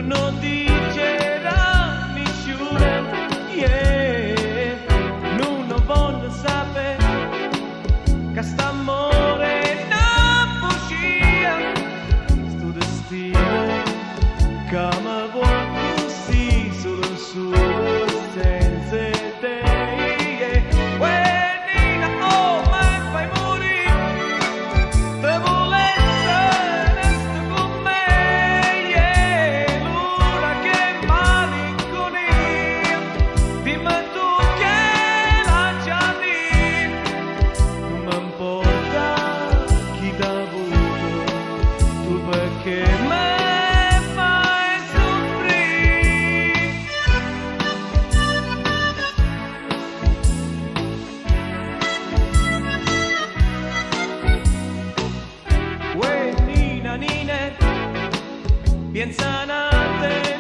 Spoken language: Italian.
non dicerà misure, yeah. Non voglio sapere che st'amore non fugia, sto destino che mi vuoi così, solo senza te, yeah. Nina, oh, mi fai morire, te volesse resta con me, yeah. L'ora che malinconia, dimmi tu che la già dire, non mi importa chi t'ha avuto, tu perché me fai soffrire. Uè, Nina, Nina, piensa a te.